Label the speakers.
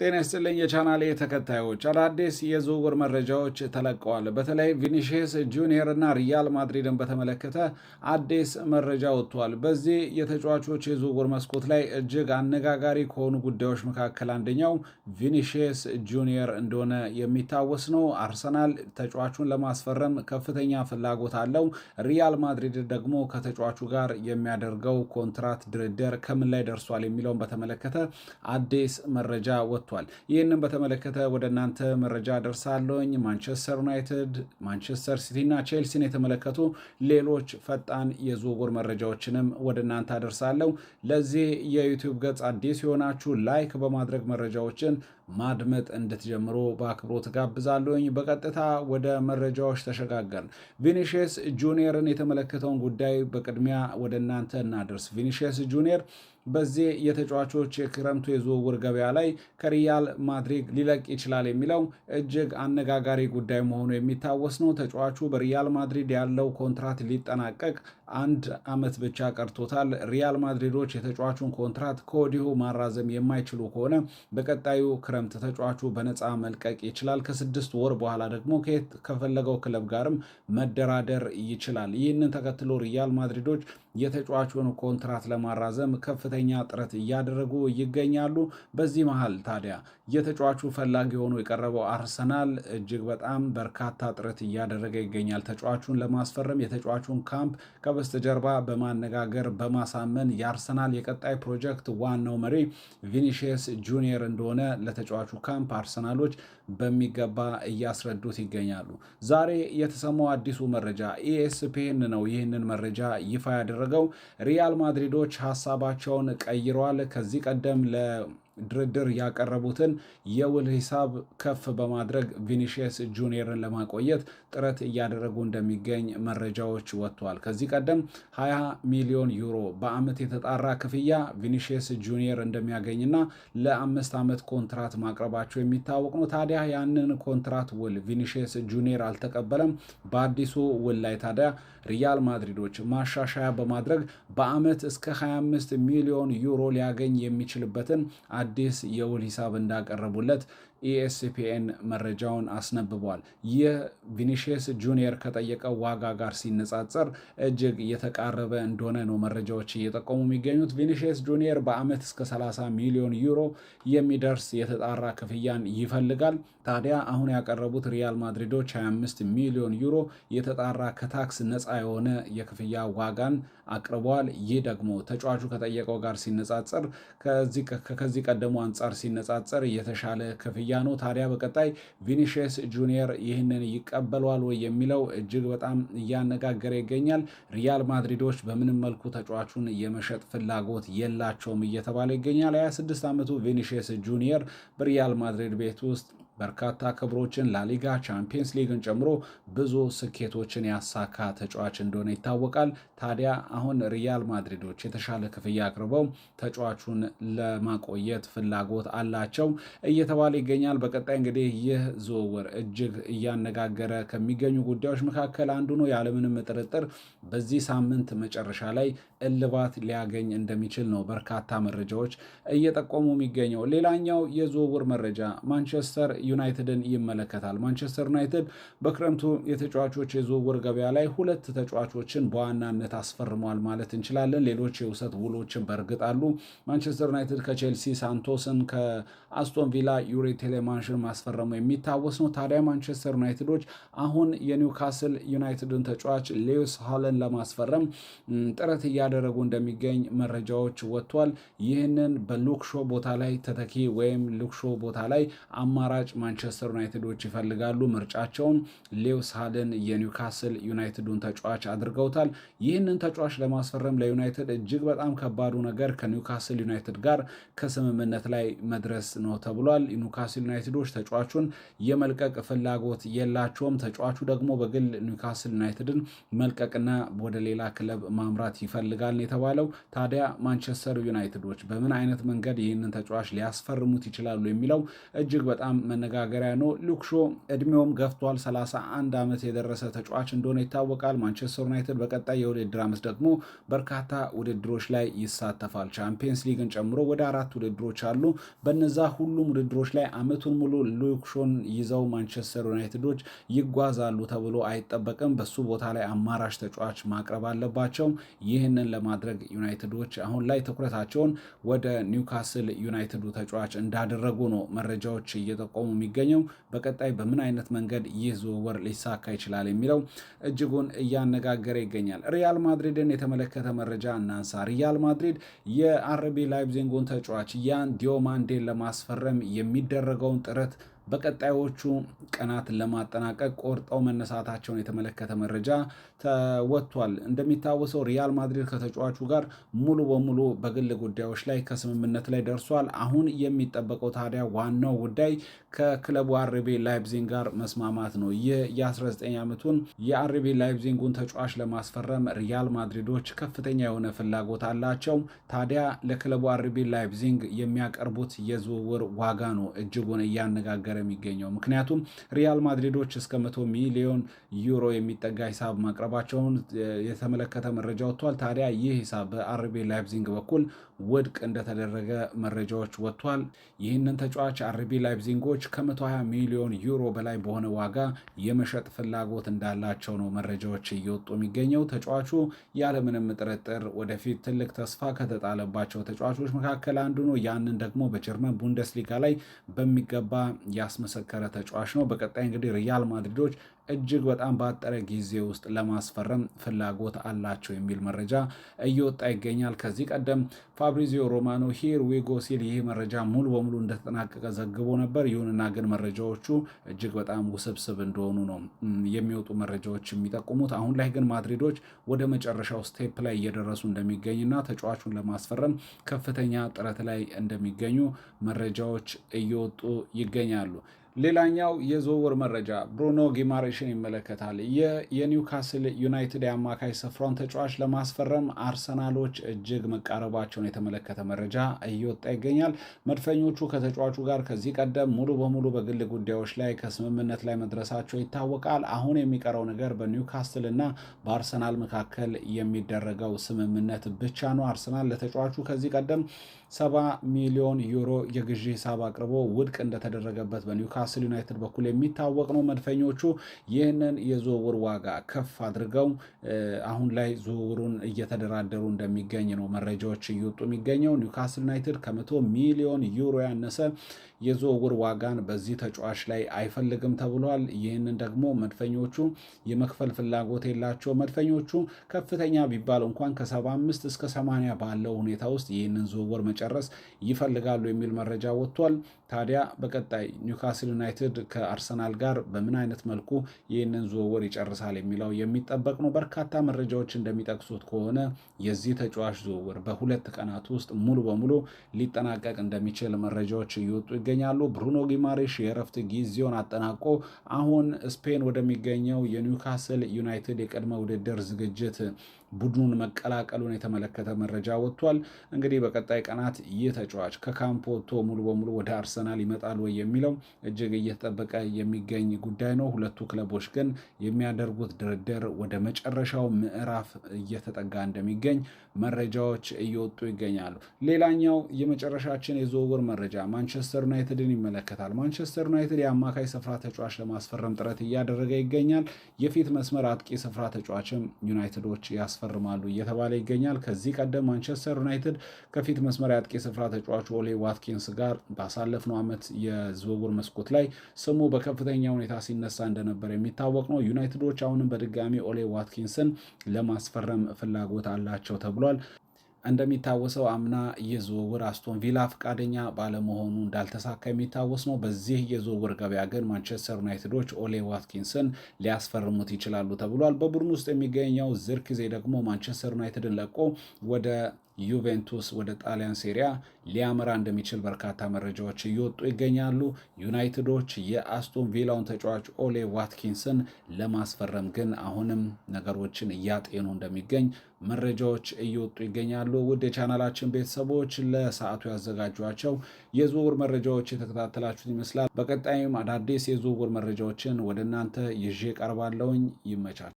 Speaker 1: ጤና ይስጥልኝ የቻናሌ ተከታዮች፣ አዳዲስ የዝውውር መረጃዎች ተለቀዋል። በተለይ ቪኒሺየስ ጁኒየር እና ሪያል ማድሪድን በተመለከተ አዲስ መረጃ ወጥቷል። በዚህ የተጫዋቾች የዝውውር መስኮት ላይ እጅግ አነጋጋሪ ከሆኑ ጉዳዮች መካከል አንደኛው ቪኒሺየስ ጁኒየር እንደሆነ የሚታወስ ነው። አርሰናል ተጫዋቹን ለማስፈረም ከፍተኛ ፍላጎት አለው። ሪያል ማድሪድ ደግሞ ከተጫዋቹ ጋር የሚያደርገው ኮንትራት ድርድር ከምን ላይ ደርሷል የሚለውን በተመለከተ አዲስ መረጃ ወጥቷል። ይህንን በተመለከተ ወደ እናንተ መረጃ ደርሳለኝ። ማንቸስተር ዩናይትድ፣ ማንቸስተር ሲቲ እና ቼልሲን የተመለከቱ ሌሎች ፈጣን የዝውውር መረጃዎችንም ወደ እናንተ አደርሳለሁ። ለዚህ የዩቲዩብ ገጽ አዲስ የሆናችሁ ላይክ በማድረግ መረጃዎችን ማድመጥ እንድትጀምሩ በአክብሮት ጋብዛለሁኝ። በቀጥታ ወደ መረጃዎች ተሸጋገርን። ቪኒሺየስ ጁኒየርን የተመለከተውን ጉዳይ በቅድሚያ ወደ እናንተ እናደርስ። ቪኒሺየስ ጁኒየር በዚህ የተጫዋቾች የክረምቱ የዝውውር ገበያ ላይ ከሪያል ማድሪድ ሊለቅ ይችላል የሚለው እጅግ አነጋጋሪ ጉዳይ መሆኑ የሚታወስ ነው። ተጫዋቹ በሪያል ማድሪድ ያለው ኮንትራት ሊጠናቀቅ 1 ዓመት ብቻ ቀርቶታል። ሪያል ማድሪዶች የተጫዋቹን ኮንትራት ከወዲሁ ማራዘም የማይችሉ ከሆነ በቀጣዩ ክረምት ተጫዋቹ በነፃ መልቀቅ ይችላል። ከ6 ወር በኋላ ደግሞ ከፈለገው ክለብ ጋርም መደራደር ይችላል። ይህንን ተከትሎ ሪያል ማድሪዶች የተጫዋቹን ኮንትራት ለማራዘም ከፍተኛ ጥረት እያደረጉ ይገኛሉ። በዚህ መሃል ታዲያ የተጫዋቹ ፈላጊ ሆኖ የቀረበው አርሰናል እጅግ በጣም በርካታ ጥረት እያደረገ ይገኛል። ተጫዋቹን ለማስፈረም የተጫዋቹን ካምፕ ከበስተጀርባ በማነጋገር በማሳመን የአርሰናል የቀጣይ ፕሮጀክት ዋናው መሪ ቪኒሺየስ ጁኒየር እንደሆነ ለተጫዋቹ ካምፕ አርሰናሎች በሚገባ እያስረዱት ይገኛሉ። ዛሬ የተሰማው አዲሱ መረጃ ኢኤስፒኤን ነው ይህንን መረጃ ይፋ ያደረገው። ሪያል ማድሪዶች ሀሳባቸውን ቀይረዋል። ከዚህ ቀደም ድርድር ያቀረቡትን የውል ሂሳብ ከፍ በማድረግ ቪኒሺየስ ጁኒየርን ለማቆየት ጥረት እያደረጉ እንደሚገኝ መረጃዎች ወጥተዋል። ከዚህ ቀደም 20 ሚሊዮን ዩሮ በአመት የተጣራ ክፍያ ቪኒሺየስ ጁኒየር እንደሚያገኝና ለ5 ዓመት ኮንትራት ማቅረባቸው የሚታወቅ ነው። ታዲያ ያንን ኮንትራት ውል ቪኒሺየስ ጁኒየር አልተቀበለም። በአዲሱ ውል ላይ ታዲያ ሪያል ማድሪዶች ማሻሻያ በማድረግ በአመት እስከ 25 ሚሊዮን ዩሮ ሊያገኝ የሚችልበትን አዲስ የውል ሂሳብ እንዳቀረቡለት ኢኤስፒኤን መረጃውን አስነብቧል። ይህ ቪኒሺየስ ጁኒየር ከጠየቀው ዋጋ ጋር ሲነጻጸር እጅግ የተቃረበ እንደሆነ ነው መረጃዎች እየጠቆሙ የሚገኙት። ቪኒሺየስ ጁኒየር በአመት እስከ 30 ሚሊዮን ዩሮ የሚደርስ የተጣራ ክፍያን ይፈልጋል። ታዲያ አሁን ያቀረቡት ሪያል ማድሪዶች 25 ሚሊዮን ዩሮ የተጣራ ከታክስ ነፃ የሆነ የክፍያ ዋጋን አቅርበዋል። ይህ ደግሞ ተጫዋቹ ከጠየቀው ጋር ሲነጻጸር ከዚህ ቀደሙ አንጻር ሲነጻጸር የተሻለ ክፍያ ነው። ታዲያ በቀጣይ ቪኒሺየስ ጁኒየር ይህንን ይቀበሏል ወይ የሚለው እጅግ በጣም እያነጋገረ ይገኛል። ሪያል ማድሪዶች በምንም መልኩ ተጫዋቹን የመሸጥ ፍላጎት የላቸውም እየተባለ ይገኛል። 26 ዓመቱ ቪኒሺየስ ጁኒየር በሪያል ማድሪድ ቤት ውስጥ በርካታ ክብሮችን ላሊጋ፣ ቻምፒየንስ ሊግን ጨምሮ ብዙ ስኬቶችን ያሳካ ተጫዋች እንደሆነ ይታወቃል። ታዲያ አሁን ሪያል ማድሪዶች የተሻለ ክፍያ አቅርበው ተጫዋቹን ለማቆየት ፍላጎት አላቸው እየተባለ ይገኛል። በቀጣይ እንግዲህ ይህ ዝውውር እጅግ እያነጋገረ ከሚገኙ ጉዳዮች መካከል አንዱ ነው። ያለምንም ጥርጥር በዚህ ሳምንት መጨረሻ ላይ እልባት ሊያገኝ እንደሚችል ነው በርካታ መረጃዎች እየጠቆሙ የሚገኘው። ሌላኛው የዝውውር መረጃ ማንቸስተር ዩናይትድን ይመለከታል። ማንቸስተር ዩናይትድ በክረምቱ የተጫዋቾች የዝውውር ገበያ ላይ 2 ተጫዋቾችን በዋናነት አስፈርመዋል ማለት እንችላለን። ሌሎች የውሰት ውሎችን በእርግጥ አሉ። ማንቸስተር ዩናይትድ ከቼልሲ ሳንቶስን፣ ከአስቶን ቪላ ዩሪ ቴሌማንሽን ማስፈረሙ የሚታወስ ነው። ታዲያ ማንቸስተር ዩናይትዶች አሁን የኒውካስል ዩናይትድን ተጫዋች ሌዊስ ሃለን ለማስፈረም ጥረት እያደረጉ እንደሚገኝ መረጃዎች ወጥቷል። ይህንን በሉክሾ ቦታ ላይ ተተኪ ወይም ሉክሾ ቦታ ላይ አማራጭ ማንቸስተር ዩናይትዶች ይፈልጋሉ። ምርጫቸውን ሌዊስ ሃለን የኒውካስል ዩናይትዱን ተጫዋች አድርገውታል። ይህንን ተጫዋች ለማስፈረም ለዩናይትድ እጅግ በጣም ከባዱ ነገር ከኒውካስል ዩናይትድ ጋር ከስምምነት ላይ መድረስ ነው ተብሏል። ኒውካስል ዩናይትዶች ተጫዋቹን የመልቀቅ ፍላጎት የላቸውም። ተጫዋቹ ደግሞ በግል ኒውካስል ዩናይትድን መልቀቅና ወደ ሌላ ክለብ ማምራት ይፈልጋል የተባለው። ታዲያ ማንቸስተር ዩናይትዶች በምን አይነት መንገድ ይህንን ተጫዋች ሊያስፈርሙት ይችላሉ የሚለው እጅግ በጣም መነጋገሪያ ነው። ሉክ ሾ እድሜውም ገፍቷል። 31 ዓመት የደረሰ ተጫዋች እንደሆነ ይታወቃል። ማንቸስተር ዩናይትድ በቀጣይ የውድድር ዓመት ደግሞ በርካታ ውድድሮች ላይ ይሳተፋል። ቻምፒየንስ ሊግን ጨምሮ ወደ 4 ውድድሮች አሉ። በነዛ ሁሉም ውድድሮች ላይ አመቱን ሙሉ ሉክ ሾን ይዘው ማንቸስተር ዩናይትዶች ይጓዛሉ ተብሎ አይጠበቅም። በሱ ቦታ ላይ አማራጭ ተጫዋች ማቅረብ አለባቸው። ይህንን ለማድረግ ዩናይትዶች አሁን ላይ ትኩረታቸውን ወደ ኒውካስል ዩናይትዱ ተጫዋች እንዳደረጉ ነው መረጃዎች እየጠቆሙ የሚገኘው። በቀጣይ በምን አይነት መንገድ ይህ ዝውውር ሊሳካ ይችላል የሚለው እጅጉን እያነጋገረ ይገኛል። ሪያል ማድሪድን የተመለከተ መረጃ እናንሳ። ሪያል ማድሪድ የአርቢ ላይፕዚንጉን ተጫዋች ያን ዲዮማንዴን ለማስፈረም የሚደረገውን ጥረት በቀጣዮቹ ቀናት ለማጠናቀቅ ቆርጠው መነሳታቸውን የተመለከተ መረጃ ተወጥቷል። እንደሚታወሰው ሪያል ማድሪድ ከተጫዋቹ ጋር ሙሉ በሙሉ በግል ጉዳዮች ላይ ከስምምነት ላይ ደርሷል። አሁን የሚጠበቀው ታዲያ ዋናው ጉዳይ ከክለቡ አርቢ ላይፕዚንግ ጋር መስማማት ነው። ይህ የ19 ዓመቱን የአርቢ ላይፕዚንጉን ተጫዋች ለማስፈረም ሪያል ማድሪዶች ከፍተኛ የሆነ ፍላጎት አላቸው። ታዲያ ለክለቡ አርቢ ላይፕዚንግ የሚያቀርቡት የዝውውር ዋጋ ነው እጅጉን እያነጋገረ የሚገኘው። ምክንያቱም ሪያል ማድሪዶች እስከ 100 ሚሊዮን ዩሮ የሚጠጋ ሂሳብ ማቅረባቸውን የተመለከተ መረጃ ወጥቷል። ታዲያ ይህ ሂሳብ በአርቢ ላይፕዚንግ በኩል ውድቅ እንደተደረገ መረጃዎች ወጥቷል። ይህንን ተጫዋች አርቢ ላይፕዚንጎች ከ120 ሚሊዮን ዩሮ በላይ በሆነ ዋጋ የመሸጥ ፍላጎት እንዳላቸው ነው መረጃዎች እየወጡ የሚገኘው። ተጫዋቹ ያለምንም ጥርጥር ወደፊት ትልቅ ተስፋ ከተጣለባቸው ተጫዋቾች መካከል አንዱ ነው። ያንን ደግሞ በጀርመን ቡንደስሊጋ ላይ በሚገባ ያስመሰከረ ተጫዋች ነው። በቀጣይ እንግዲህ ሪያል ማድሪዶች እጅግ በጣም ባጠረ ጊዜ ውስጥ ለማስፈረም ፍላጎት አላቸው የሚል መረጃ እየወጣ ይገኛል። ከዚህ ቀደም ፋብሪዚዮ ሮማኖ ሂር ዊጎ ሲል ይህ መረጃ ሙሉ በሙሉ እንደተጠናቀቀ ዘግቦ ነበር። ይሁንና ግን መረጃዎቹ እጅግ በጣም ውስብስብ እንደሆኑ ነው የሚወጡ መረጃዎች የሚጠቁሙት። አሁን ላይ ግን ማድሪዶች ወደ መጨረሻው ስቴፕ ላይ እየደረሱ እንደሚገኝና ተጫዋቹን ለማስፈረም ከፍተኛ ጥረት ላይ እንደሚገኙ መረጃዎች እየወጡ ይገኛሉ። ሌላኛው የዝውውር መረጃ ብሩኖ ጊማሬሽን ይመለከታል። የኒውካስል ዩናይትድ የአማካይ ስፍራውን ተጫዋች ለማስፈረም አርሰናሎች እጅግ መቃረባቸውን የተመለከተ መረጃ እየወጣ ይገኛል። መድፈኞቹ ከተጫዋቹ ጋር ከዚህ ቀደም ሙሉ በሙሉ በግል ጉዳዮች ላይ ከስምምነት ላይ መድረሳቸው ይታወቃል። አሁን የሚቀረው ነገር በኒውካስል እና በአርሰናል መካከል የሚደረገው ስምምነት ብቻ ነው። አርሰናል ለተጫዋቹ ከዚህ ቀደም 70 ሚሊዮን ዩሮ የግዢ ሂሳብ አቅርቦ ውድቅ እንደተደረገበት በኒውካስል ዩናይትድ በኩል የሚታወቅ ነው። መድፈኞቹ ይህንን የዝውውር ዋጋ ከፍ አድርገው አሁን ላይ ዝውውሩን እየተደራደሩ እንደሚገኝ ነው መረጃዎች እየወጡ የሚገኘው። ኒውካስል ዩናይትድ ከ100 ሚሊዮን ዩሮ ያነሰ የዝውውር ዋጋን በዚህ ተጫዋች ላይ አይፈልግም ተብሏል። ይህንን ደግሞ መድፈኞቹ የመክፈል ፍላጎት የላቸው። መድፈኞቹ ከፍተኛ ቢባል እንኳን ከ75 እስከ 80 ባለው ሁኔታ ውስጥ ይህንን ዝውውር መጨረስ ይፈልጋሉ የሚል መረጃ ወጥቷል። ታዲያ በቀጣይ ኒውካስል ዩናይትድ ከአርሰናል ጋር በምን አይነት መልኩ ይህንን ዝውውር ይጨርሳል የሚለው የሚጠበቅ ነው። በርካታ መረጃዎች እንደሚጠቅሱት ከሆነ የዚህ ተጫዋች ዝውውር በ2 ቀናት ውስጥ ሙሉ በሙሉ ሊጠናቀቅ እንደሚችል መረጃዎች እየወጡ ይገኛሉ። ብሩኖ ጊማሬሽ የእረፍት ጊዜውን አጠናቆ አሁን ስፔን ወደሚገኘው የኒውካስል ዩናይትድ የቅድመ ውድድር ዝግጅት ቡድኑን መቀላቀሉን የተመለከተ መረጃ ወጥቷል። እንግዲህ በቀጣይ ቀናት ይህ ተጫዋች ከካምፕ ወጥቶ ሙሉ በሙሉ ወደ አርሰናል ይመጣል ወይ የሚለው እጅግ እየተጠበቀ የሚገኝ ጉዳይ ነው። ሁለቱ ክለቦች ግን የሚያደርጉት ድርድር ወደ መጨረሻው ምዕራፍ እየተጠጋ እንደሚገኝ መረጃዎች እየወጡ ይገኛሉ። ሌላኛው የመጨረሻችን የዝውውር መረጃ ማንቸስተር ዩናይትድን ይመለከታል። ማንቸስተር ዩናይትድ የአማካይ ስፍራ ተጫዋች ለማስፈረም ጥረት እያደረገ ይገኛል። የፊት መስመር አጥቂ ስፍራ ተጫዋችም ዩናይትዶች ያስፈርማሉ እየተባለ ይገኛል። ከዚህ ቀደም ማንቸስተር ዩናይትድ ከፊት መስመር አጥቂ ስፍራ ተጫዋቹ ኦሌ ዋትኪንስ ጋር ባሳለፍነው ዓመት የዝውውር መስኮት ላይ ስሙ በከፍተኛ ሁኔታ ሲነሳ እንደነበር የሚታወቅ ነው። ዩናይትዶች አሁንም በድጋሚ ኦሌ ዋትኪንስን ለማስፈረም ፍላጎት አላቸው ተብሏል። እንደሚታወሰው አምና የዝውውር አስቶን ቪላ ፈቃደኛ ባለመሆኑ እንዳልተሳካ የሚታወስ ነው። በዚህ የዝውውር ገበያ ግን ማንቸስተር ዩናይትዶች ኦሌ ዋትኪንስን ሊያስፈርሙት ይችላሉ ተብሏል። በቡድን ውስጥ የሚገኘው ዝርክዜ ደግሞ ማንቸስተር ዩናይትድን ለቆ ወደ ዩቬንቱስ ወደ ጣሊያን ሴሪያ ሊያመራ እንደሚችል በርካታ መረጃዎች እየወጡ ይገኛሉ። ዩናይትዶች የአስቶን ቪላውን ተጫዋች ኦሌ ዋትኪንስን ለማስፈረም ግን አሁንም ነገሮችን እያጤኑ እንደሚገኝ መረጃዎች እየወጡ ይገኛሉ። ውድ የቻናላችን ቤተሰቦች ለሰዓቱ ያዘጋጇቸው የዝውውር መረጃዎች የተከታተላችሁት ይመስላል። በቀጣይም አዳዲስ የዝውውር መረጃዎችን ወደ እናንተ ይዤ ቀርባለሁኝ። ይመቻል።